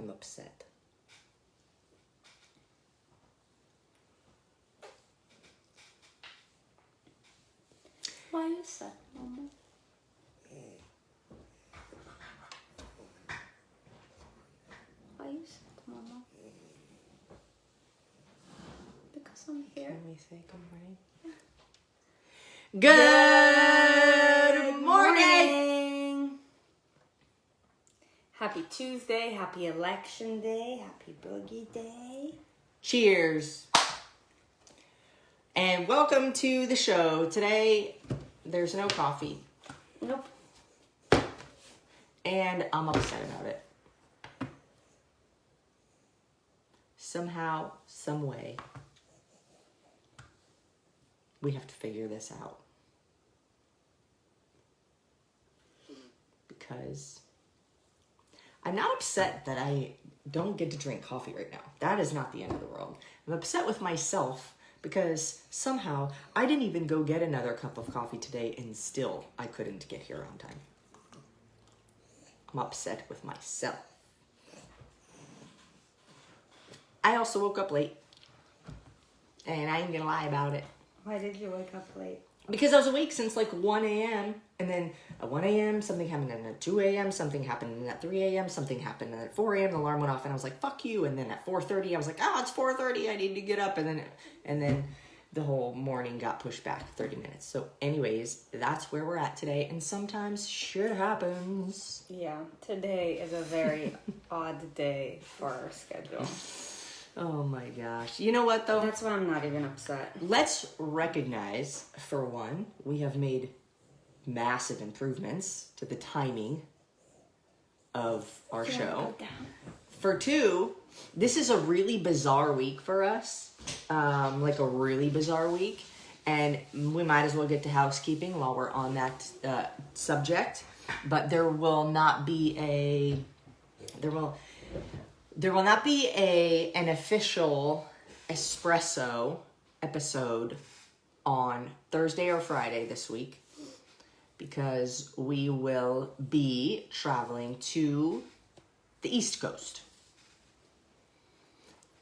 I'm upset. Why are you sad, Mama? Why are you sad, Mama? Because I'm here. Can we say good morning? Good morning! Happy Tuesday, happy election day, happy boogie day. Cheers. And welcome to the show. Today, there's no coffee. Nope. And I'm upset about it. Somehow, some way, we have to figure this out. Because I'm not upset that I don't get to drink coffee right now. That is not the end of the world. I'm upset with myself because somehow I didn't even go get another cup of coffee today and still I couldn't get here on time. I'm upset with myself. I also woke up late. And I ain't gonna lie about it. Why did you wake up late? Because I was awake since like 1 a.m. And then at 1 a.m. something happened, and at 2 a.m. something happened, and at 3 a.m. something happened, and at 4 a.m. the alarm went off, and I was like, fuck you. And then at 4:30 I was like, oh, it's 4:30, I need to get up. And then the whole morning got pushed back 30 minutes. So anyways, that's where we're at today. And sometimes shit happens. Yeah, today is a very odd day for our schedule. Oh my gosh. You know what though? That's why I'm not even upset. Let's recognize, for one, we have made massive improvements to the timing of our show. For two, this is a really bizarre week for us. Like a really bizarre week. And we might as well get to housekeeping while we're on that subject. But there will not be an official espresso episode on Thursday or Friday this week because we will be traveling to the East Coast.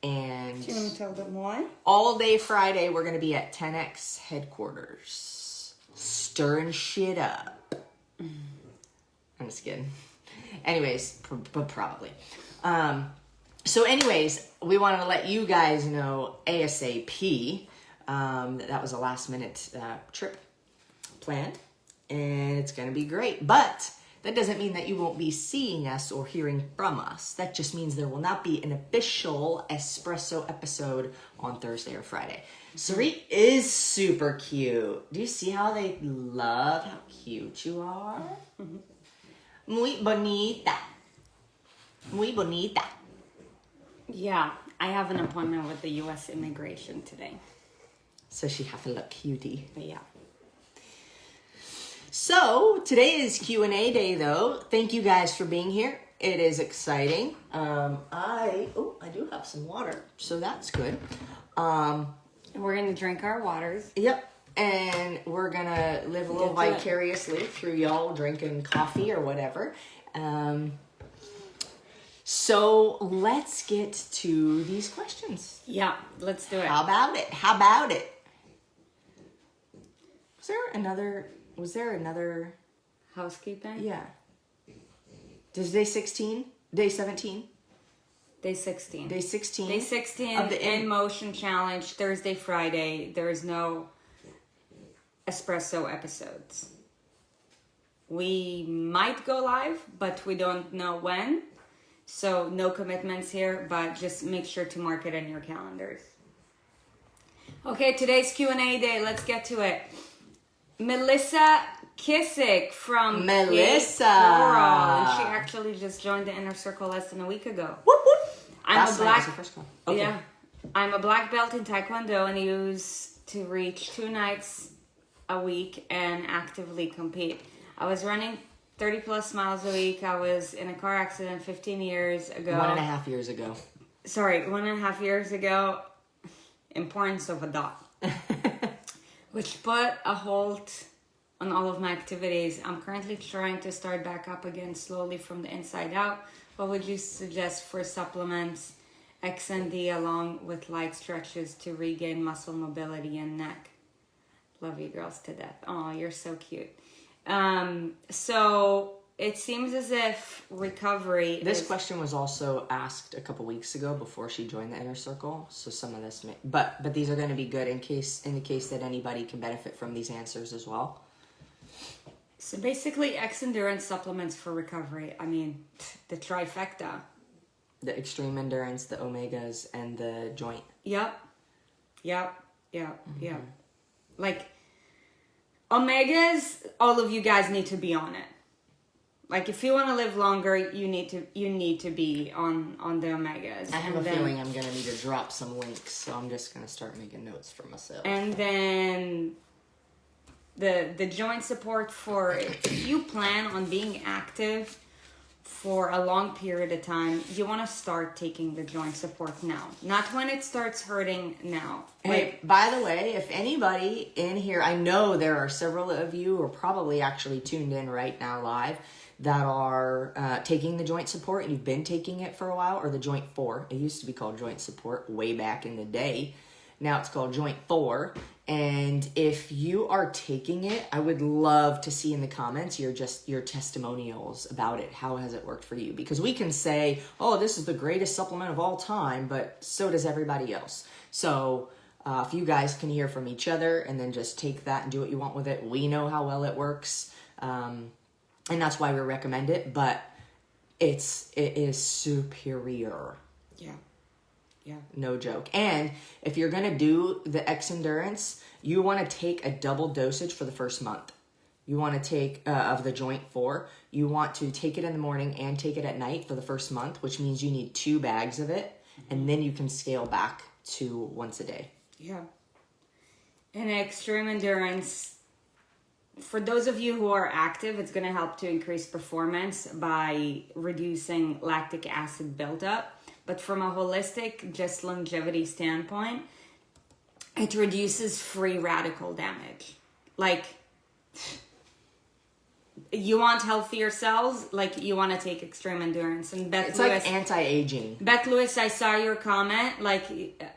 And Do you want to tell them why? all day Friday, we're going to be at 10X headquarters, stirring shit up. I'm just kidding. Anyways, but probably. So anyways, we wanted to let you guys know ASAP that was a last minute trip planned, and it's going to be great. But that doesn't mean that you won't be seeing us or hearing from us. That just means there will not be an official espresso episode on Thursday or Friday. Sarit is super cute. Do you see how they love how cute you are? Muy bonita. Muy bonita. Yeah, I have an appointment with the U.S. immigration today. So she have to look cutie. Yeah. So today is Q&A day though. Thank you guys for being here. It is exciting. I do have some water, so that's good. We're going to drink our waters. Yep. And we're going to live a little vicariously through y'all drinking coffee or whatever. So let's get to these questions. Yeah, let's do it. How about it? Was there another Housekeeping? Yeah. Does day 16? Day 17? Day 16. Day 16? Day 16 of the in motion challenge, Thursday, Friday. There is no espresso episodes. We might go live, but we don't know when. So no commitments here, but just make sure to mark it in your calendars. Okay, today's Q&A day. Let's get to it. Melissa Kissick from Melissa. And she actually just joined the inner circle less than a week ago. Whoop, whoop. I'm the first one. Okay. Yeah, I'm a black belt in Taekwondo and used to reach 2 nights a week and actively compete. I was running 30 plus miles a week. I was in a car accident 15 years ago. 1.5 years ago. Sorry, 1.5 years ago. Importance of a dot. Which put a halt on all of my activities. I'm currently trying to start back up again slowly from the inside out. What would you suggest for supplements X and D along with light stretches to regain muscle mobility and neck? Love you girls to death. Oh, you're so cute. So it seems as if recovery. This question was also asked a couple weeks ago before she joined the inner circle. So some of this but these are going to be good in the case that anybody can benefit from these answers as well. So basically, X endurance supplements for recovery. I mean, the trifecta. The extreme endurance, the omegas, and the joint. Yep. Like, omegas, all of you guys need to be on it. Like, if you want to live longer, you need to be on the omegas. I have a feeling I'm gonna need to drop some links, so I'm just gonna start making notes for myself. And then the joint support for if you plan on being active for a long period of time, you want to start taking the joint support now, not when it starts hurting now. Hey, by the way, if anybody in here, I know there are several of you who are probably actually tuned in right now live that are taking the joint support, and you've been taking it for a while, or the joint 4. It used to be called joint support way back in the day. Now it's called joint 4. And if you are taking it, I would love to see in the comments your testimonials about it. How has it worked for you? Because we can say, oh, this is the greatest supplement of all time, but so does everybody else. So if you guys can hear from each other and then just take that and do what you want with it, we know how well it works. And that's why we recommend it, but it is superior. Yeah. No joke. And if you're going to do the X endurance, you want to take a double dosage for the first month. You want to take of the joint 4. You want to take it in the morning and take it at night for the first month, which means you need 2 bags of it. And then you can scale back to once a day. Yeah. And extreme endurance, for those of you who are active, it's going to help to increase performance by reducing lactic acid buildup. But from a holistic, just longevity standpoint, it reduces free radical damage. Like, you want healthier cells, like you want to take extreme endurance. And Beth it's Lewis, like anti-aging. Beth Lewis, I saw your comment, like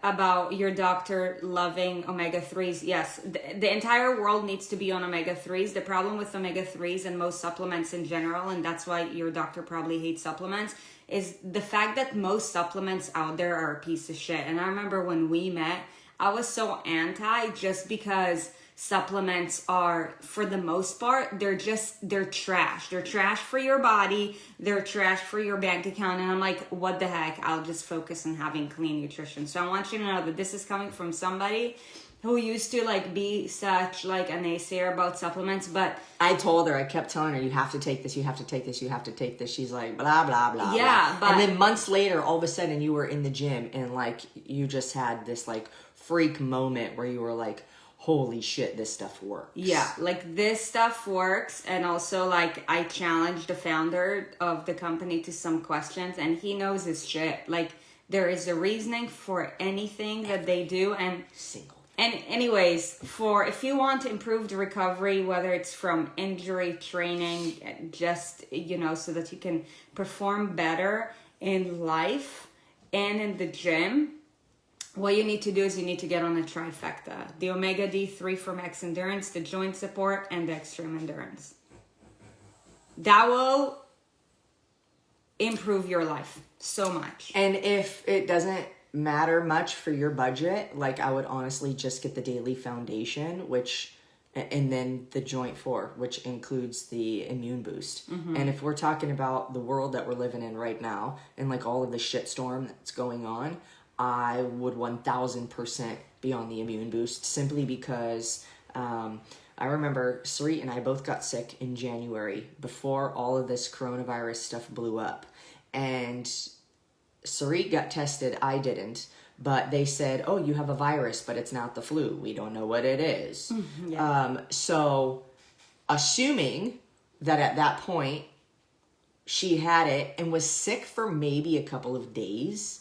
about your doctor loving omega-3s. Yes, the entire world needs to be on omega-3s. The problem with omega-3s and most supplements in general, and that's why your doctor probably hates supplements, is the fact that most supplements out there are a piece of shit. And I remember when we met, I was so anti just because supplements are, for the most part, they're trash. They're trash for your body. They're trash for your bank account. And I'm like, what the heck? I'll just focus on having clean nutrition. So I want you to know that this is coming from somebody who used to like be such like a naysayer about supplements, but I told her, I kept telling her, you have to take this, you have to take this, you have to take this. She's like, blah, blah, blah. Yeah, blah. And then months later, all of a sudden you were in the gym and like, you just had this like freak moment where you were like, holy shit, this stuff works. Yeah, like this stuff works. And also like I challenged the founder of the company to some questions and he knows his shit. Like there is a reasoning for anything that they do. And anyways, if you want improved recovery, whether it's from injury, training, just, so that you can perform better in life and in the gym, what you need to do is you need to get on a trifecta. The omega D3 from X Endurance, the joint support, and the extreme endurance. That will improve your life so much. And if it doesn't matter much for your budget, like I would honestly just get the daily foundation, and then the joint 4, which includes the immune boost. Mm-hmm. And if we're talking about the world that we're living in right now and like all of the shitstorm that's going on, I would 1000% be on the immune boost simply because I remember Sarit and I both got sick in January before all of this coronavirus stuff blew up. And Sarit got tested, I didn't, but they said, oh, you have a virus, but it's not the flu. We don't know what it is. Yeah. So assuming that at that point she had it and was sick for maybe a couple of days,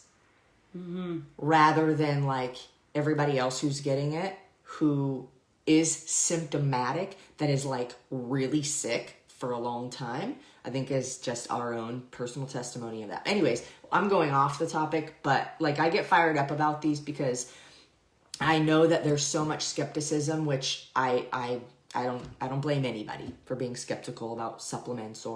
rather than like everybody else who's getting it, who is symptomatic, that is like really sick for a long time, I think is just our own personal testimony of that. Anyways, I'm going off the topic, but like I get fired up about these because I know that there's so much skepticism, which I don't blame anybody for being skeptical about supplements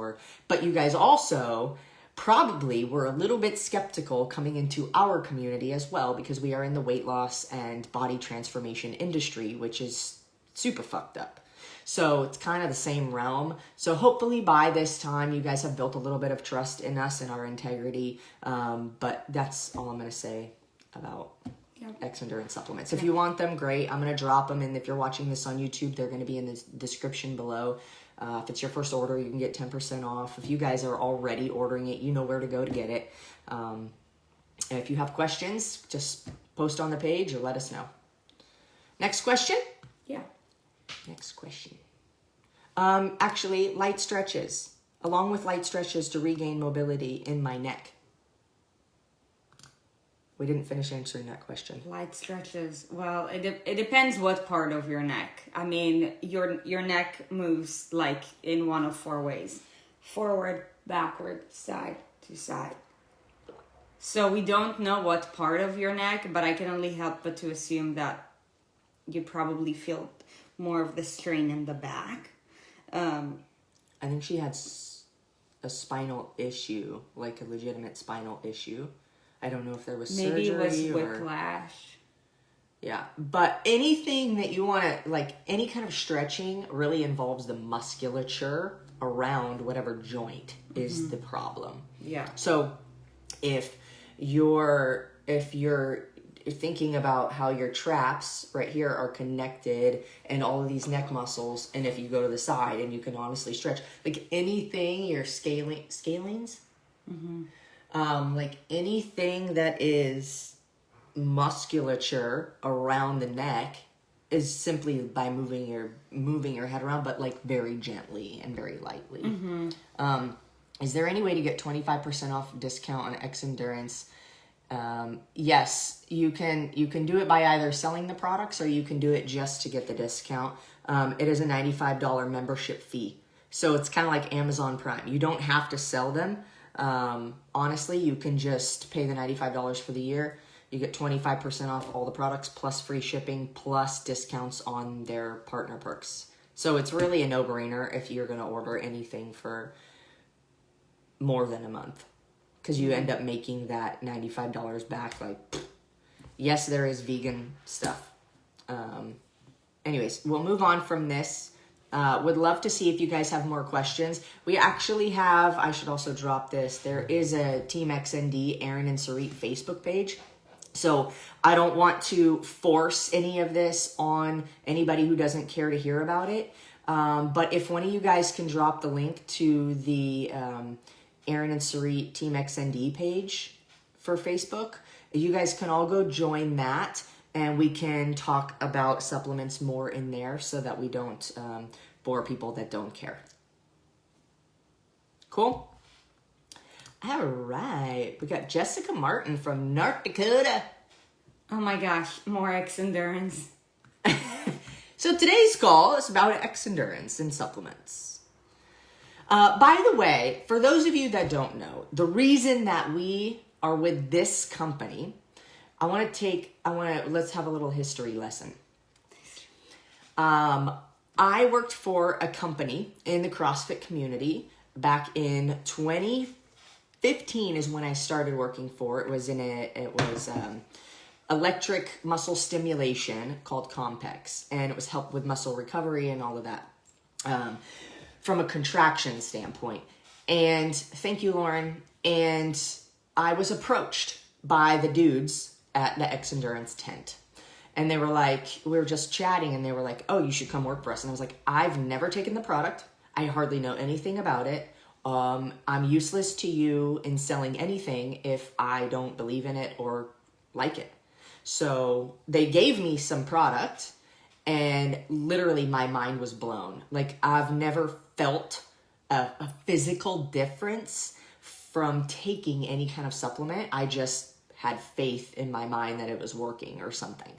but you guys also probably were a little bit skeptical coming into our community as well, because we are in the weight loss and body transformation industry, which is super fucked up. So it's kind of the same realm. So hopefully by this time you guys have built a little bit of trust in us and our integrity. But that's all I'm going to say about X Endurance supplements. If you want them, great. I'm going to drop them. And if you're watching this on YouTube, they're going to be in the description below. If it's your first order, you can get 10% off. If you guys are already ordering it, you know where to go to get it. And if you have questions, just post on the page or let us know. Next question? Yeah. Next question. Actually, light stretches. Along with light stretches to regain mobility in my neck. We didn't finish answering that question. Light stretches. Well, it depends what part of your neck. I mean, your neck moves like in one of 4 ways. Forward, backward, side to side. So we don't know what part of your neck, but I can only help but to assume that you probably feel more of the strain in the back. I think she had a spinal issue, like a legitimate spinal issue. I don't know if there was maybe surgery it was whiplash. Yeah, but anything that you want to, like any kind of stretching really involves the musculature around whatever joint is the problem. Yeah. So if you're thinking about how your traps right here are connected and all of these neck muscles, and if you go to the side and you can honestly stretch, like anything, your scalings, like anything that is musculature around the neck is simply by moving your head around, but like very gently and very lightly. Is there any way to get 25% off discount on X Endurance? Yes, you can do it by either selling the products or you can do it just to get the discount. It is a $95 membership fee. So it's kind of like Amazon Prime. You don't have to sell them. Honestly, you can just pay the $95 for the year. You get 25% off all the products plus free shipping plus discounts on their partner perks. So it's really a no-brainer if you're going to order anything for more than a month, because you end up making that $95 back. Like, yes, there is vegan stuff. Anyways, we'll move on from this. Would love to see if you guys have more questions. We actually have, I should also drop this, there is a Team XND Erin and Sarit Facebook page. So I don't want to force any of this on anybody who doesn't care to hear about it. But if one of you guys can drop the link to the Erin and Sarit Team XND page for Facebook, you guys can all go join that, and we can talk about supplements more in there so that we don't bore people that don't care. Cool? All right. We got Jessica Martin from North Dakota. Oh my gosh, more X Endurance. So today's call is about X Endurance and supplements. By the way, for those of you that don't know, the reason that we are with this company, let's have a little history lesson. I worked for a company in the CrossFit community back in 2015 is when I started working for. It was electric muscle stimulation called Compex, and it was help with muscle recovery and all of that from a contraction standpoint. And thank you, Lauren. And I was approached by the dudes at the X Endurance tent. And they were like, we were just chatting, and they were like, oh, you should come work for us. And I was like, I've never taken the product. I hardly know anything about it. I'm useless to you in selling anything if I don't believe in it or like it. So they gave me some product, and literally my mind was blown. Like, I've never felt a physical difference from taking any kind of supplement. I just had faith in my mind that it was working or something.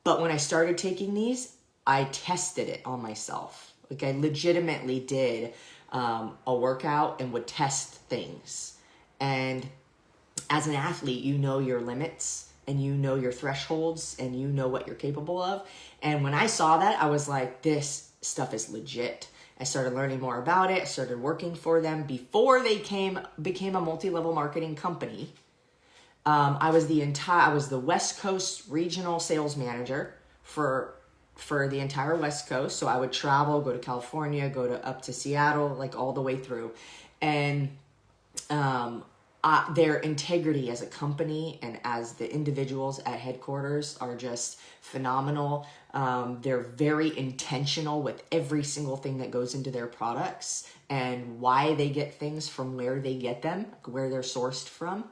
But when I started taking these, I tested it on myself. Like I legitimately did a workout and would test things. And as an athlete, you know your limits and you know your thresholds and you know what you're capable of. And when I saw that, I was like, this stuff is legit. I started learning more about it. I started working for them before they became a multi-level marketing company. I was the West Coast regional sales manager for the entire West Coast. So I would travel, go to California, up to Seattle, like all the way through. And their integrity as a company and as the individuals at headquarters are just phenomenal. They're very intentional with every single thing that goes into their products and why they get things from where they get them, where they're sourced from.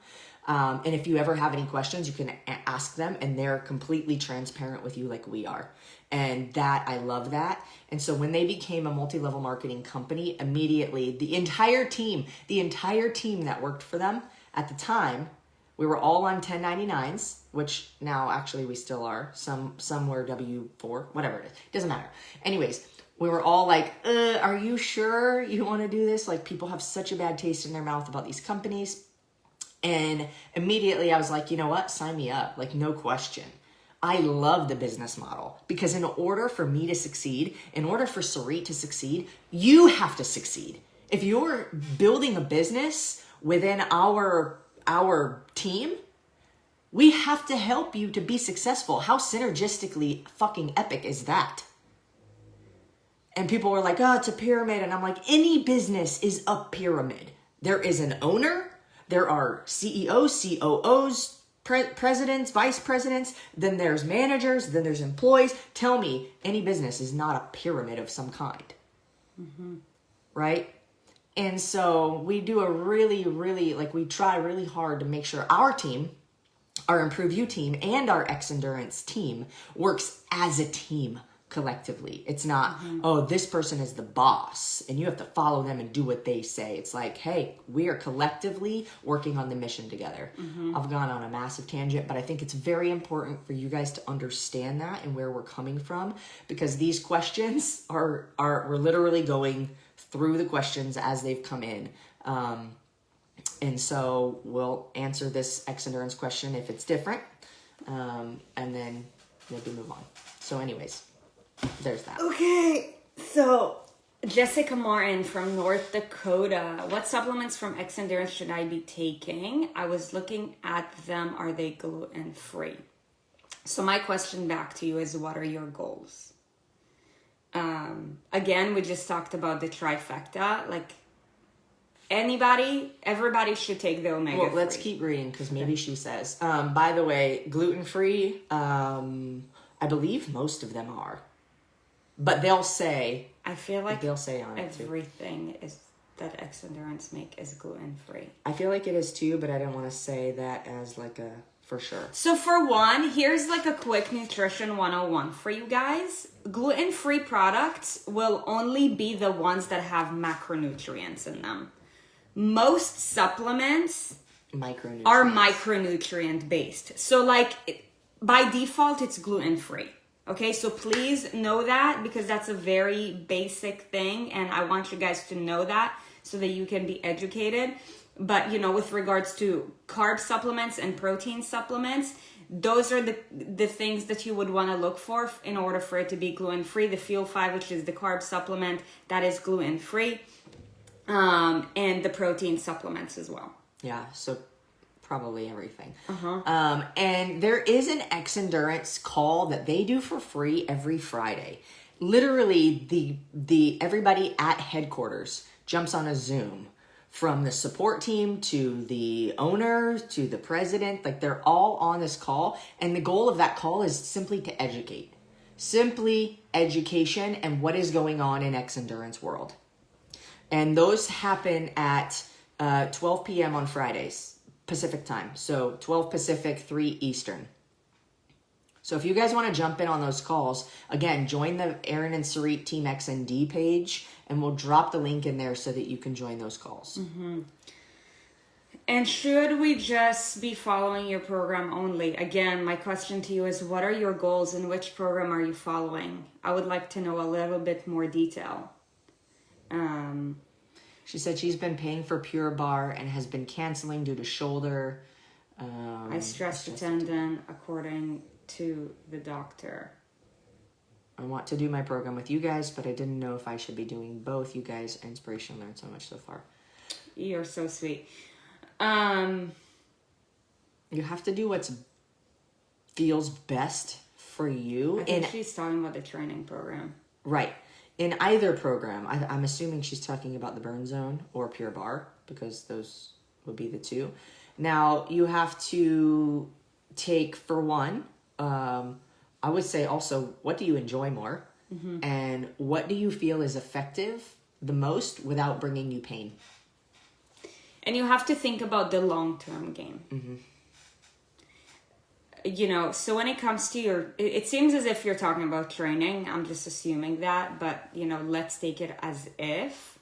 And if you ever have any questions, you can ask them and they're completely transparent with you like we are. And I love that. And so when they became a multi-level marketing company, immediately the entire team that worked for them at the time, we were all on 1099s, which now actually we still are. Some were W-4, whatever it is. Doesn't matter. Anyways, we were all like, are you sure you want to do this? Like people have such a bad taste in their mouth about these companies. And immediately I was like, you know what? Sign me up. Like no question. I love the business model because in order for me to succeed, in order for Sarit to succeed, you have to succeed. If you're building a business within our team, we have to help you to be successful. How synergistically fucking epic is that? And people were like, oh, it's a pyramid. And I'm like, any business is a pyramid. There is an owner. There are CEOs, COOs, presidents, vice presidents, then there's managers, then there's employees. Tell me, any business is not a pyramid of some kind. Mm-hmm. Right? And so we do we try really hard to make sure our team, our Improve You team, and our X Endurance team works as a team collectively. It's not, oh, this person is the boss and you have to follow them and do what they say. It's like, hey, we are collectively working on the mission together. I've gone on a massive tangent, but I think it's very important for you guys to understand that and where we're coming from, because these questions we're literally going through the questions as they've come in. And so we'll answer this X Endurance question if it's different, and then maybe move on. So anyways, there's that. Okay, so Jessica Martin from North Dakota. What supplements from X Endurance should I be taking? I was looking at them. Are they gluten-free? So my question back to you is, what are your goals? Again, we just talked about the trifecta. Like everybody should take the omega. Well, let's keep reading because maybe she says. By the way, gluten-free, I believe most of them are. But they'll say, I feel like they'll say on it too. Everything is that X Endurance make is gluten-free. I feel like it is too, but I don't want to say that as like a for sure. So for one, here's like a quick nutrition 101 for you guys. Gluten-free products will only be the ones that have macronutrients in them. Most supplements are micronutrient based. So like by default, it's gluten-free. Okay, so please know that because that's a very basic thing and I want you guys to know that so that you can be educated. But, with regards to carb supplements and protein supplements, those are the things that you would want to look for in order for it to be gluten-free. The Fuel 5, which is the carb supplement, that is gluten-free. And the protein supplements as well. Yeah, so probably everything. And there is an X Endurance call that they do for free every Friday. Literally, the everybody at headquarters jumps on a Zoom, from the support team to the owner to the president. Like they're all on this call, and the goal of that call is simply to educate. Simply education and what is going on in X Endurance world. And those happen at 12 p.m. on Fridays. Pacific time. So 12 Pacific, 3 Eastern. So if you guys want to jump in on those calls, again, join the Erin and Sarit Team XND page and we'll drop the link in there so that you can join those calls. And should we just be following your program only? Again, my question to you is, what are your goals and which program are you following? I would like to know a little bit more detail. She said she's been paying for Pure Bar and has been canceling due to shoulder. I stressed a tendon according to the doctor. I want to do my program with you guys, but I didn't know if I should be doing both. You guys, inspiration, learned so much so far. You're so sweet. You have to do what feels best for you. I think she's talking about the training program. Right. In either program, I'm assuming she's talking about the burn zone or Pure Bar, because those would be the two. Now, you have to take, for one, I would say also, what do you enjoy more? Mm-hmm. And what do you feel is effective the most without bringing you pain? And you have to think about the long-term game. Mm-hmm. You know, so when it comes to it seems as if you're talking about training. I'm just assuming that, but, you know, let's take it as if.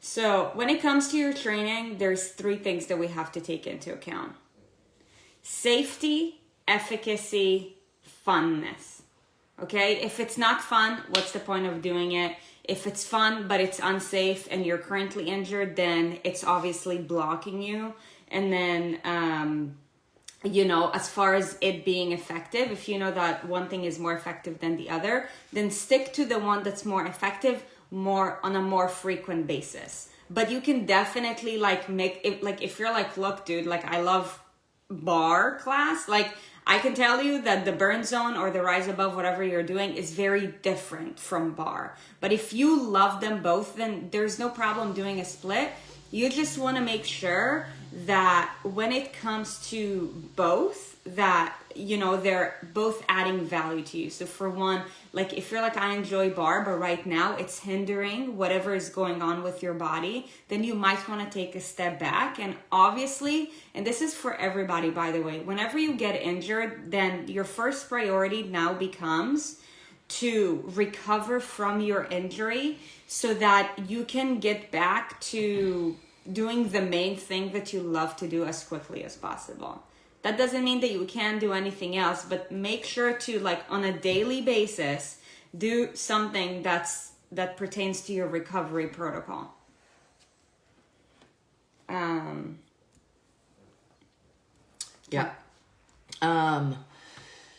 So when it comes to your training, there's 3 things that we have to take into account. Safety, efficacy, funness. Okay? If it's not fun, what's the point of doing it? If it's fun, but it's unsafe and you're currently injured, then it's obviously blocking you. And then, you know, as far as it being effective, if you know that one thing is more effective than the other, then stick to the one that's more effective more on a more frequent basis. But you can definitely like make it, like if you're like, look, dude, like I love bar class, like I can tell you that the burn zone or the rise above, whatever you're doing, is very different from bar. But if you love them both, then there's no problem doing a split. You just want to make sure that when it comes to both, that, you know, they're both adding value to you. So for one, like if you're like, I enjoy bar, but right now it's hindering whatever is going on with your body, then you might want to take a step back. And obviously, and this is for everybody, by the way, whenever you get injured, then your first priority now becomes to recover from your injury so that you can get back to doing the main thing that you love to do as quickly as possible. That doesn't mean that you can't do anything else, but make sure to, like, on a daily basis, do something that pertains to your recovery protocol. Yeah.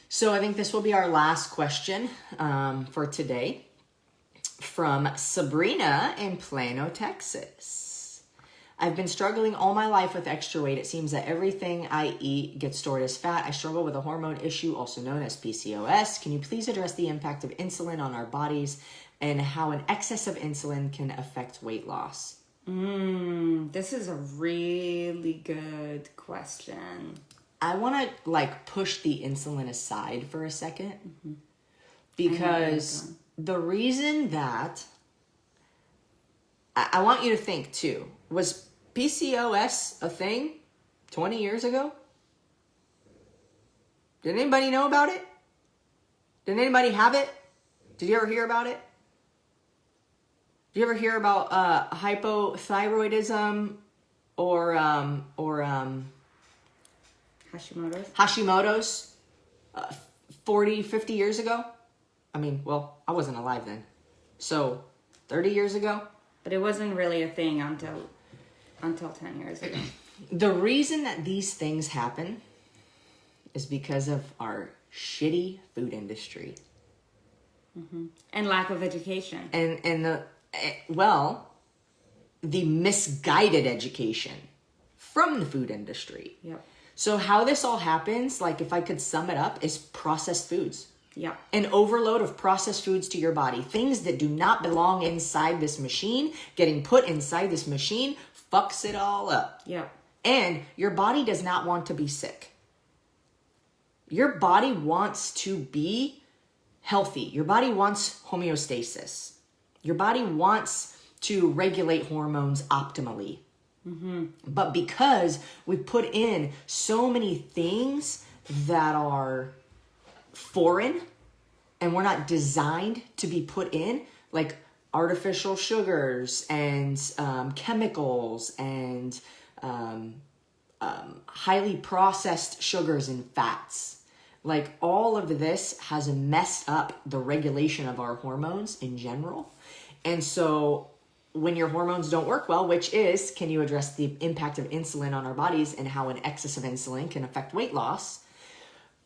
So I think this will be our last question for today from Sabrina in Plano, Texas. I've been struggling all my life with extra weight. It seems that everything I eat gets stored as fat. I struggle with a hormone issue, also known as PCOS. Can you please address the impact of insulin on our bodies and how an excess of insulin can affect weight loss? This is a really good question. I want to like push the insulin aside for a second, because the reason that I want you to think too, was PCOS a thing 20 years ago? Did anybody know about it? Did anybody have it? Did you ever hear about it? Did you ever hear about hypothyroidism or Hashimoto's 40, 50 years ago? I mean, well, I wasn't alive then. So 30 years ago? But it wasn't really a thing until 10 years ago. The reason that these things happen is because of our shitty food industry. And lack of education. And the misguided education from the food industry. Yep. So how this all happens, like if I could sum it up, is processed foods. Yeah. An overload of processed foods to your body. Things that do not belong inside this machine, getting put inside this machine, fucks it all up. Yeah. And your body does not want to be sick. Your body wants to be healthy. Your body wants homeostasis. Your body wants to regulate hormones optimally. But because we put in so many things that are foreign and we're not designed to be put in, like artificial sugars and chemicals and highly processed sugars and fats. Like all of this has messed up the regulation of our hormones in general. And so when your hormones don't work well, which is, can you address the impact of insulin on our bodies and how an excess of insulin can affect weight loss?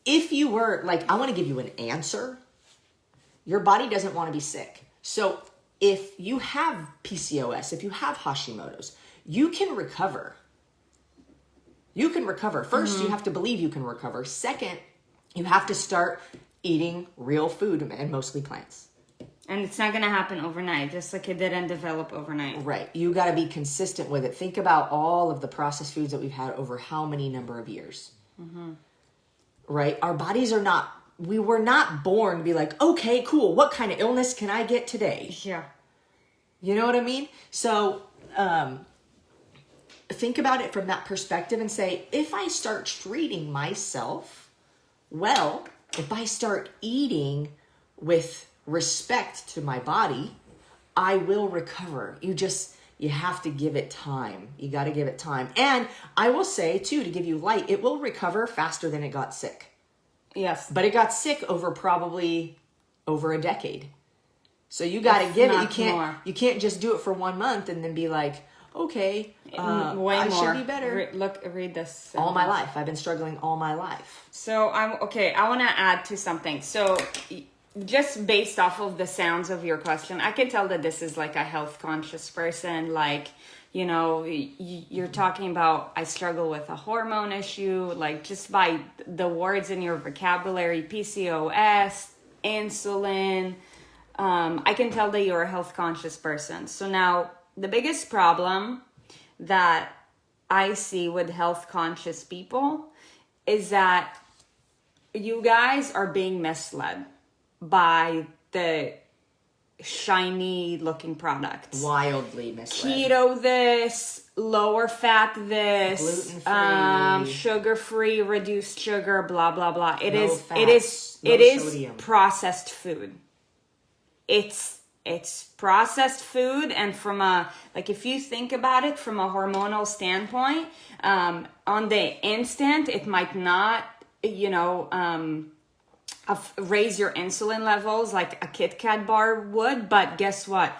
If you were like, I want to give you an answer. Your body doesn't want to be sick. So if you have PCOS, if you have Hashimoto's, you can recover. You can recover. First, you have to believe you can recover. Second, you have to start eating real food and mostly plants. And it's not going to happen overnight, just like it didn't develop overnight. Right. You got to be consistent with it. Think about all of the processed foods that we've had over how many number of years. Right? Our bodies are not, we were not born to be like, okay, cool. What kind of illness can I get today? Yeah. You know what I mean? So, think about it from that perspective and say, if I start treating myself well, if I start eating with respect to my body, I will recover. You have to give it time. You got to give it time. And I will say too, to give you light, it will recover faster than it got sick. Yes. But it got sick probably over a decade. So you got to give it. You can't just do it for 1 month and then be like, okay, I should be better. Read this. All my life. I've been struggling all my life. So I want to add to something. So just based off of the sounds of your question, I can tell that this is like a health conscious person. Like, you know, you're talking about, I struggle with a hormone issue, like just by the words in your vocabulary, PCOS, insulin. I can tell that you're a health conscious person. So now the biggest problem that I see with health conscious people is that you guys are being misled by the shiny looking products. Wildly misled. Keto this, lower fat this, gluten-free, sugar-free, reduced sugar, blah blah blah. It is sodium. Processed food. It's processed food, and from if you think about it from a hormonal standpoint, on the instant it might not, raise your insulin levels like a Kit Kat bar would, but guess what?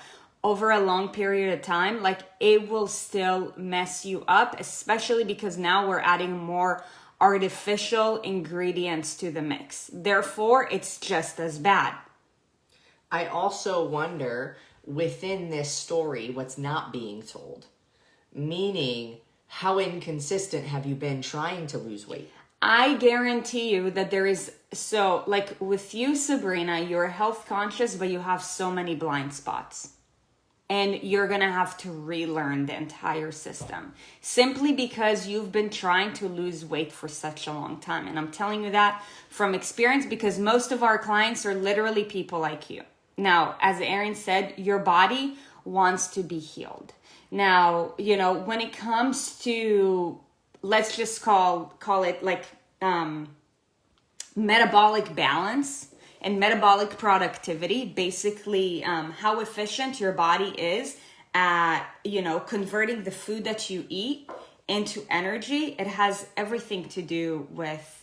Over a long period of time, like it will still mess you up, especially because now we're adding more artificial ingredients to the mix. Therefore, it's just as bad. I also wonder within this story what's not being told. Meaning, how inconsistent have you been trying to lose weight? I guarantee you that there is, so like with you, Sabrina, you're health conscious, but you have so many blind spots. And you're going to have to relearn the entire system simply because you've been trying to lose weight for such a long time. And I'm telling you that from experience because most of our clients are literally people like you. Now, as Erin said, your body wants to be healed. Now, when it comes to, let's just call it like metabolic balance and metabolic productivity, basically how efficient your body is at, converting the food that you eat into energy. It has everything to do with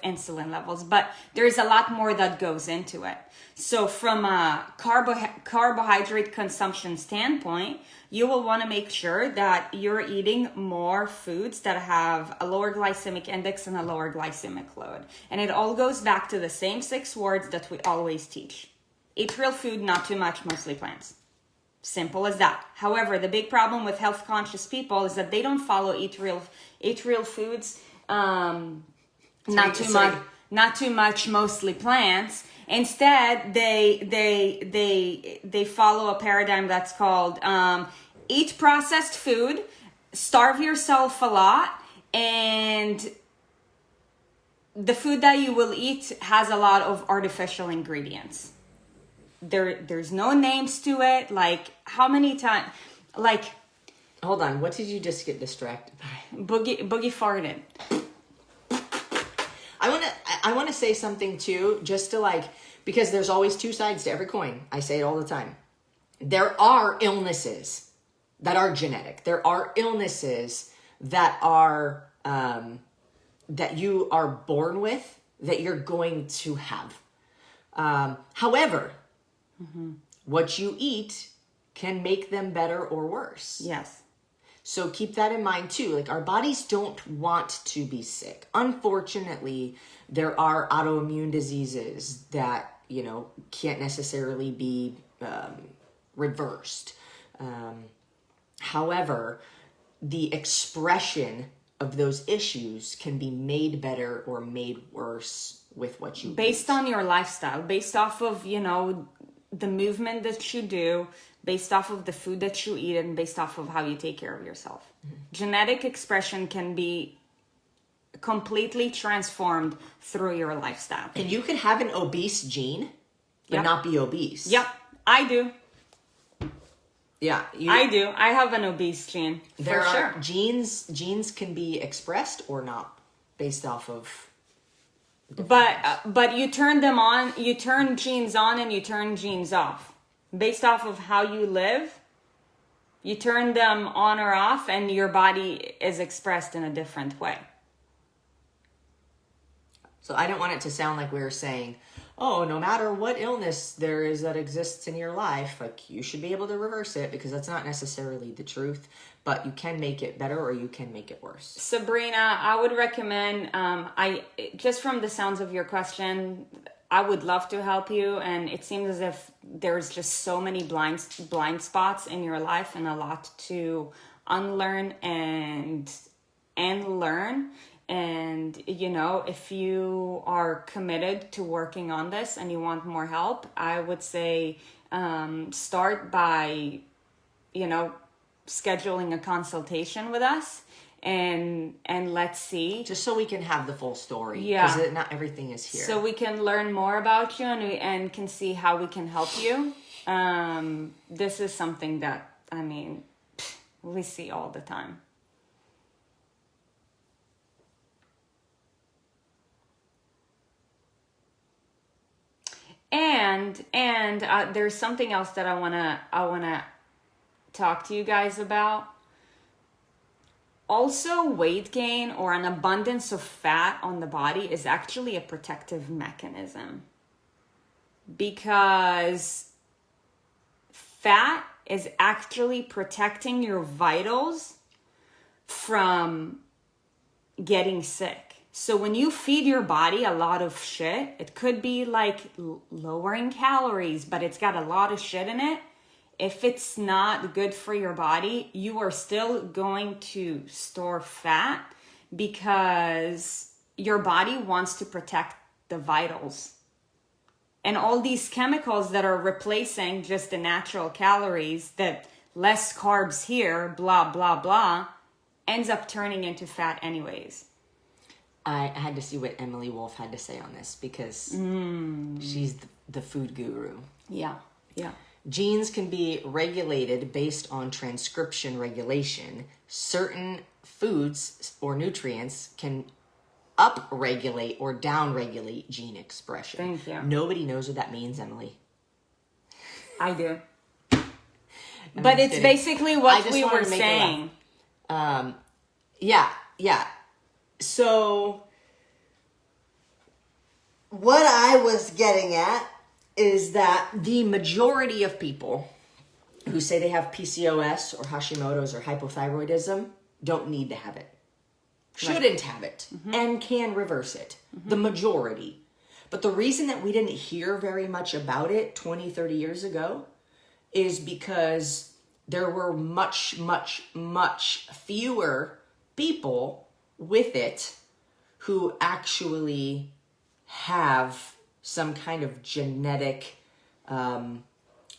insulin levels, but there's a lot more that goes into it. So from a carbohydrate consumption standpoint, you will want to make sure that you're eating more foods that have a lower glycemic index and a lower glycemic load. And it all goes back to the same 6 words that we always teach. Eat real food, not too much, mostly plants. Simple as that. However, the big problem with health conscious people is that they don't follow eat real not too much, mostly plants. Instead, they follow a paradigm that's called eat processed food, starve yourself a lot, and the food that you will eat has a lot of artificial ingredients. There's no names to it. Like how many times? Like, hold on. What did you just get distracted by? Boogie farted. I want to say something too, just to because there's always 2 sides to every coin. I say it all the time. There are illnesses that are genetic. There are illnesses that are that you are born with that you're going to have. However, what you eat can make them better or worse. Yes. So keep that in mind too. Like, our bodies don't want to be sick. Unfortunately, there are autoimmune diseases that, can't necessarily be reversed. However, the expression of those issues can be made better or made worse with what you based eat. on your lifestyle, based off of, the movement that you do, based off of the food that you eat, and based off of how you take care of yourself. Genetic expression can be completely transformed through your lifestyle. And you can have an obese gene, but Yep. not be obese. Yep, I do. Yeah. I do. I have an obese gene. There for are sure. genes can be expressed or not based off of. But you turn them on, you turn genes on and you turn genes off. Based off of how you live, you turn them on or off and your body is expressed in a different way. So I don't want it to sound like we were saying, oh, no matter what illness there is that exists in your life, like, you should be able to reverse it, because that's not necessarily the truth. But you can make it better or you can make it worse. Sabrina, I would recommend, just from the sounds of your question, I would love to help you. And it seems as if there's just so many blind spots in your life and a lot to unlearn and learn. And, if you are committed to working on this and you want more help, I would say start by, scheduling a consultation with us and let's see. Just so we can have the full story. Yeah. Because not everything is here. So we can learn more about you and can see how we can help you. This is something that, we see all the time. And there's something else that I wanna talk to you guys about. Also, weight gain or an abundance of fat on the body is actually a protective mechanism, because fat is actually protecting your vitals from getting sick. So when you feed your body a lot of shit, it could be like lowering calories, but it's got a lot of shit in it. If it's not good for your body, you are still going to store fat because your body wants to protect the vitals. And all these chemicals that are replacing just the natural calories, that less carbs here, blah, blah, blah, ends up turning into fat anyways. I had to see what Emily Wolf had to say on this, because she's the food guru. Yeah. Genes can be regulated based on transcription regulation. Certain foods or nutrients can up-regulate or down-regulate gene expression. Thank you. Nobody knows what that means, Emily. I do. But it's kidding. basically what we were saying. Yeah. So what I was getting at is that the majority of people who say they have PCOS or Hashimoto's or hypothyroidism don't need to have it, shouldn't have it, and can reverse it. The majority. But the reason that we didn't hear very much about it 20, 30 years ago is because there were much, much, much fewer people with it who actually have some kind of genetic, I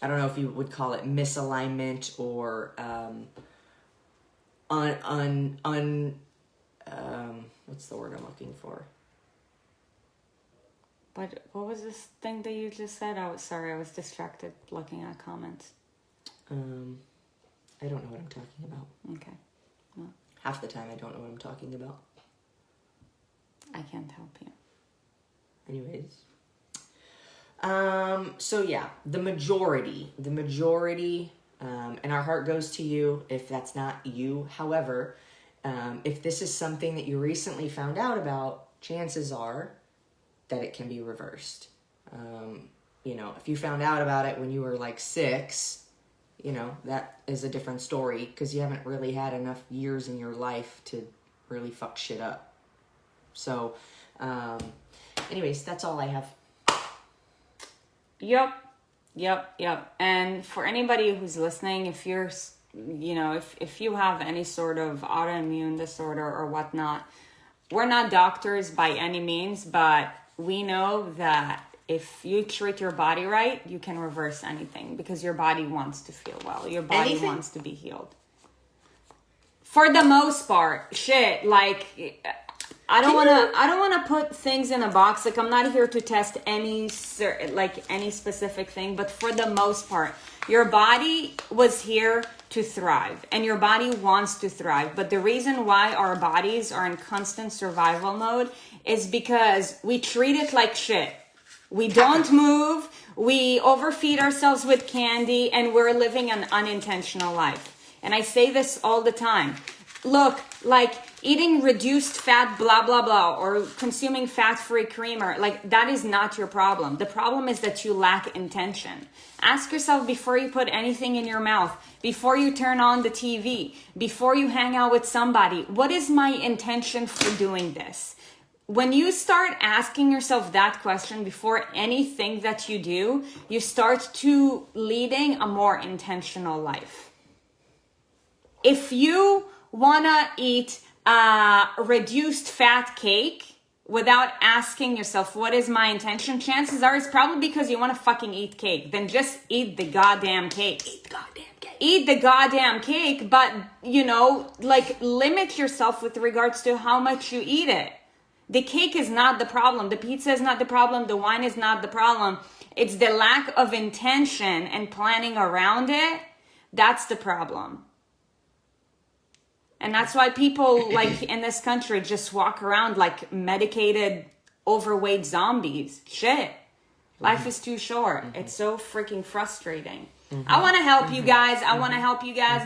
don't know if you would call it misalignment or what's the word I'm looking for? But what was this thing that you just said? I was distracted looking at comments. I don't know what I'm talking about. Okay. Well, Half the time I don't know what I'm talking about. I can't help you. Anyways. So yeah, the majority, and our heart goes to you if that's not you. However, If this is something that you recently found out about, chances are that it can be reversed. If you found out about it when you were like 6, that is a different story because you haven't really had enough years in your life to really fuck shit up. So, anyways, that's all I have. Yep. And for anybody who's listening, if you're, if you have any sort of autoimmune disorder or whatnot, we're not doctors by any means, but we know that if you treat your body right, you can reverse anything because your body wants to feel well. Your body wants to be healed. For the most part, I don't want to put things in a box. Like, I'm not here to test any specific thing, but for the most part, your body was here to thrive and your body wants to thrive. But the reason why our bodies are in constant survival mode is because we treat it like shit. We don't move, we overfeed ourselves with candy, and we're living an unintentional life. And I say this all the time. Look, like eating reduced fat, blah, blah, blah, or consuming fat-free creamer, like that is not your problem. The problem is that you lack intention. Ask yourself before you put anything in your mouth, before you turn on the TV, before you hang out with somebody, what is my intention for doing this? When you start asking yourself that question before anything that you do, you start to leading a more intentional life. If you want to eat a reduced fat cake without asking yourself, what is my intention? Chances are it's probably because you want to fucking eat cake. Then just eat the goddamn cake. Eat the goddamn cake, but, limit yourself with regards to how much you eat it. The cake is not the problem. The pizza is not the problem. The wine is not the problem. It's the lack of intention and planning around it. That's the problem. And that's why people in this country just walk around like medicated, overweight zombies. Shit. Life is too short. It's so freaking frustrating. I want to help you guys. And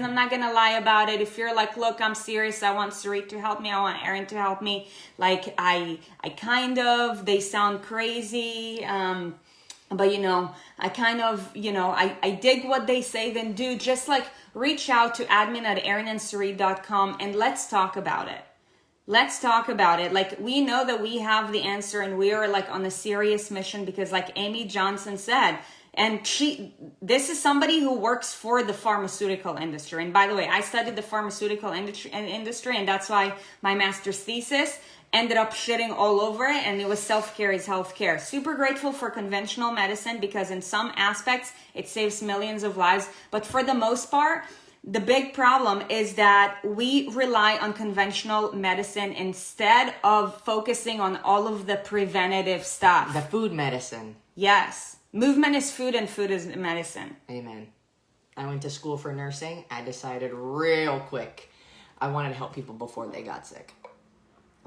I'm not going to lie about it. If you're like, look, I'm serious. I want Sarit to help me. I want Erin to help me. They sound crazy. But I dig what they say. Then do just reach out to admin@erinandsarit.com and let's talk about it. We know that we have the answer and we are on a serious mission because Amy Johnson said, and this is somebody who works for the pharmaceutical industry. And by the way, I studied the pharmaceutical industry, and that's why my master's thesis ended up shitting all over it, and it was self-care is healthcare. Super grateful for conventional medicine because in some aspects it saves millions of lives, but for the most part, the big problem is that we rely on conventional medicine instead of focusing on all of the preventative stuff. The food medicine. Yes. Movement is food and food is medicine. Amen. I went to school for nursing. I decided real quick I wanted to help people before they got sick.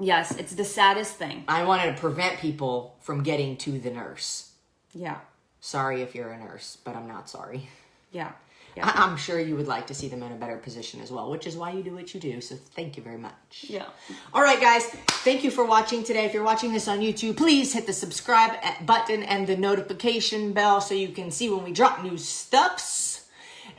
Yes, it's the saddest thing. I wanted to prevent people from getting to the nurse. Yeah. Sorry if you're a nurse, but I'm not sorry. Yeah. I'm sure you would like to see them in a better position as well, which is why you do what you do. So thank you very much. Yeah. All right, guys. Thank you for watching today. If you're watching this on YouTube, please hit the subscribe button and the notification bell so you can see when we drop new stuffs.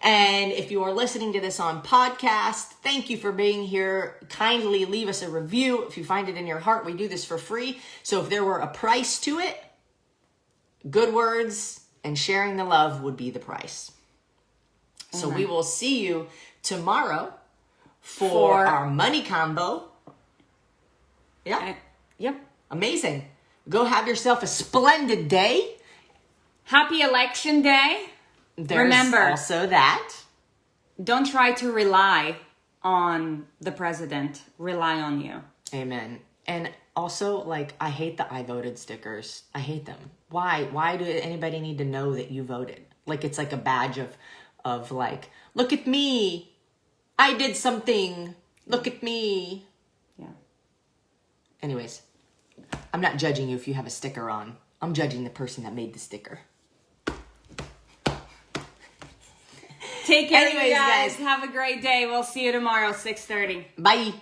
And if you are listening to this on podcast, thank you for being here. Kindly leave us a review if you find it in your heart. We do this for free. So if there were a price to it, good words and sharing the love would be the price. So we will see you tomorrow for our money combo. Yeah. Yep. Amazing. Go have yourself a splendid day. Happy election day. Remember also that. Don't try to rely on the president. Rely on you. Amen. And also, I hate the I voted stickers. I hate them. Why? Why do anybody need to know that you voted? It's a badge of look at me. I did something. Look at me. Yeah. Anyways, I'm not judging you if you have a sticker on. I'm judging the person that made the sticker. Take care, you guys. Have a great day. We'll see you tomorrow, 6:30. Bye.